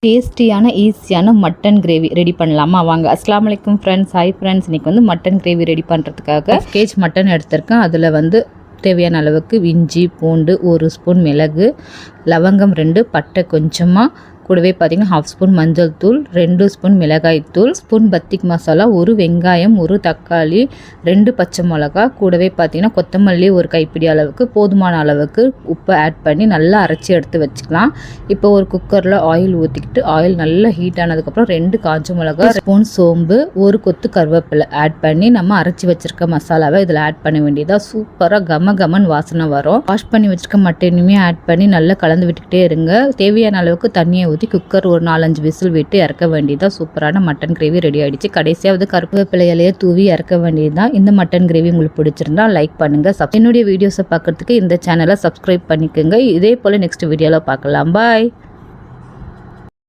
டேஸ்டியான ஈஸியான mutton gravy ready பண்ணலாமா வாங்க. அஸ்ஸலாமு அலைக்கும் ஃப்ரெண்ட்ஸ். Hi friends. இன்றைக்கி வந்து மட்டன் கிரேவி ரெடி பண்ணுறதுக்காக கேஜ் மட்டன் எடுத்திருக்கேன். அதில் வந்து தேவையான அளவுக்கு இஞ்சி பூண்டு 1 ஸ்பூன் மிளகு, லவங்கம் 2, பட்டை கொஞ்சமாக, கூடவே பார்த்திங்கன்னா 1/2 ஸ்பூன் மஞ்சள் தூள், 2 ஸ்பூன் மிளகாய் தூள், ஸ்பூன் பத்திக் மசாலா, 1 வெங்காயம், 1 தக்காளி, 2 பச்சை மிளகா, கூடவே பார்த்திங்கன்னா கொத்தமல்லி 1 கைப்பிடி அளவுக்கு, போதுமான அளவுக்கு உப்பு ஆட் பண்ணி நல்லா அரைச்சி எடுத்து வச்சுக்கலாம். இப்போ ஒரு குக்கரில் ஆயில் ஊற்றிக்கிட்டு ஆயில் நல்லா ஹீட் ஆனதுக்கப்புறம் 2 காஞ்ச மிளகா, ஸ்பூன் சோம்பு, 1 கொத்து கருவேப்பிலை ஆட் பண்ணி நம்ம அரைச்சி வச்சுருக்க மசாலாவை இதில் ஆட் பண்ண வேண்டியதாக சூப்பராக கமன் வாசனை வரும். வாஷ் பண்ணி வச்சுருக்க மட்டனையுமே ஆட் பண்ணி நல்லா கலந்து விட்டுக்கிட்டே இருங்க. தேவையான அளவுக்கு தண்ணியை ஊற்றி குக்கர் ஒரு 4-5 விசில் விட்டு இறக்க வேண்டியதான். சூப்பரான மட்டன் கிரேவி ரெடி ஆகிடுச்சு. கடைசியாவது கருவேப்பிலை இலையை தூவி இறக்க வேண்டியதுதான். இந்த மட்டன் கிரேவி உங்களுக்கு பிடிச்சிருந்தா லைக் பண்ணுங்க. என்னுடைய வீடியோஸை பார்க்கறதுக்கு இந்த சேனலை சப்ஸ்கிரைப் பண்ணிக்கோங்க. இதே போல் நெக்ஸ்ட் வீடியோவில் பார்க்கலாம். பாய்.